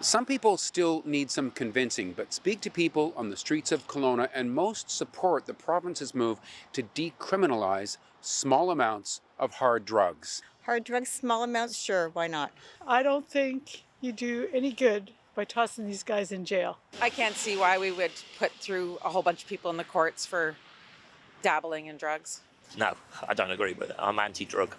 Some people still need some convincing, but speak to people on the streets of Kelowna, and most support the province's move to decriminalize small amounts of hard drugs. Hard drugs, small amounts, sure, why not? I don't think you do any good by tossing these guys in jail. I can't see why we would put through a whole bunch of people in the courts for dabbling in drugs. No, I don't agree with it. I'm anti-drug.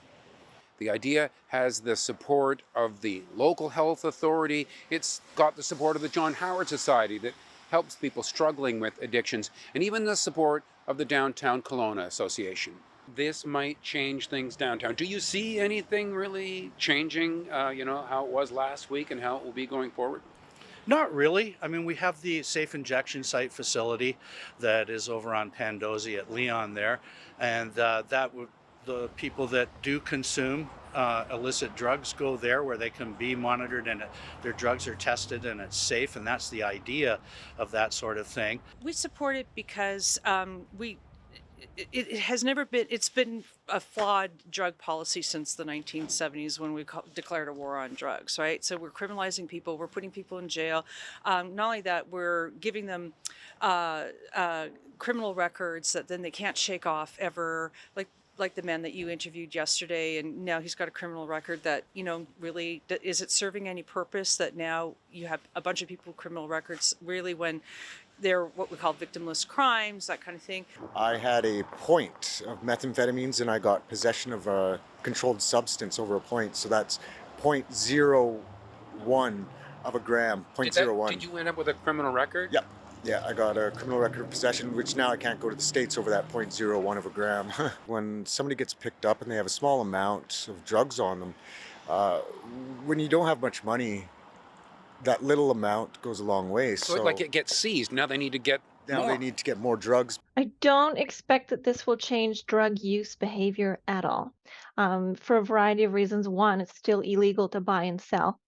The idea has the support of the local health authority. It's got the support of the John Howard Society that helps people struggling with addictions, and even the support of the Downtown Kelowna Association. This might change things downtown. Do you see anything really changing, how it was last week and how it will be going forward? Not really. I mean, we have the safe injection site facility that is over on Pandosy at Leon there, and the people that do consume illicit drugs go there where they can be monitored and their drugs are tested and it's safe, and that's the idea of that sort of thing. We support it because it has never been, it's been a flawed drug policy since the 1970s when we declared a war on drugs, right? So we're criminalizing people, we're putting people in jail. Not only that, we're giving them criminal records that then they can't shake off ever, like the man that you interviewed yesterday, and now he's got a criminal record that, really, is it serving any purpose that now you have a bunch of people with criminal records, really, when they're what we call victimless crimes, that kind of thing. I had a point of methamphetamines and I got possession of a controlled substance over a point. So that's 0.01 of a gram, 0.01. Did you end up with a criminal record? Yep. Yeah, I got a criminal record of possession, which now I can't go to the States over that 0.01 of a gram. When somebody gets picked up and they have a small amount of drugs on them, when you don't have much money, that little amount goes a long way. So like it gets seized. Now they need to get more. They need to get more drugs. I don't expect that this will change drug use behavior at all, for a variety of reasons. One, it's still illegal to buy and sell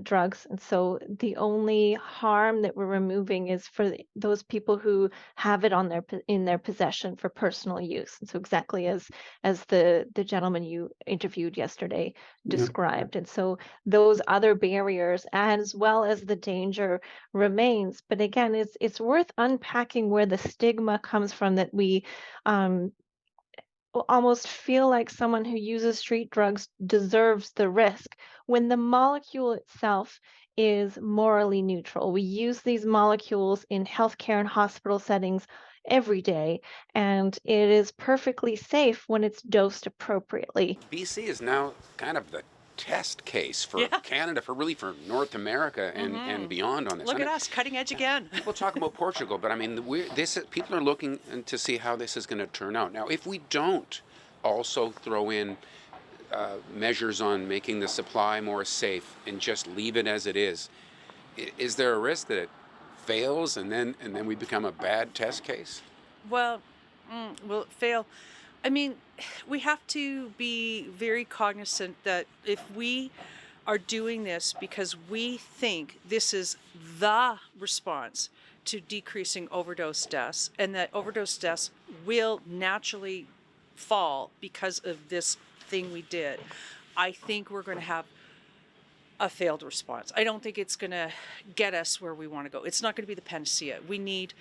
drugs, and so the only harm that we're removing is for those people who have it in their possession for personal use. And so exactly as the gentleman you interviewed yesterday described. And so those other barriers, as well as the danger, remains. But again, it's worth unpacking where the stigma comes from, that we almost feel like someone who uses street drugs deserves the risk, when the molecule itself is morally neutral. We use these molecules in healthcare and hospital settings every day, and it is perfectly safe when it's dosed appropriately. BC is now kind of the test case for Canada, for North America and beyond on this. Look at us, cutting edge again. People talk about Portugal, but I mean, people are looking to see how this is going to turn out. Now, if we don't also throw in measures on making the supply more safe and just leave it as it is there a risk that it fails and then we become a bad test case? Well, will it fail? I mean, we have to be very cognizant that if we are doing this because we think this is the response to decreasing overdose deaths, and that overdose deaths will naturally fall because of this thing we did, I think we're going to have a failed response. I don't think it's going to get us where we want to go. It's not going to be the panacea. We need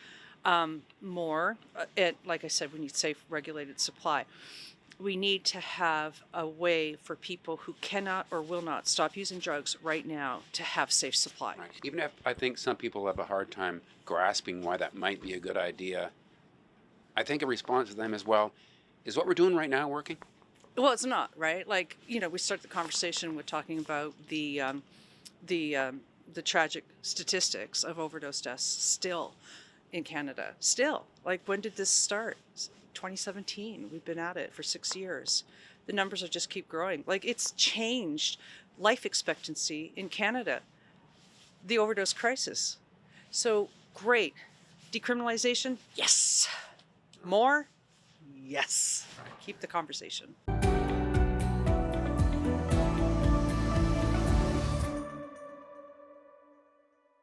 more, and like I said, we need safe, regulated supply. We need to have a way for people who cannot or will not stop using drugs right now to have safe supply. Right. Even if I think some people have a hard time grasping why that might be a good idea, I think a response to them as well is what we're doing right now working? Well, it's not, right? Like, we start the conversation with talking about the tragic statistics of overdose deaths still in Canada. Still, like, when did this start? 2017. We've been at it for 6 years. The numbers will just keep growing. Like, it's changed life expectancy in Canada, the overdose crisis. So, great. Decriminalization? Yes. More? Yes. Keep the conversation.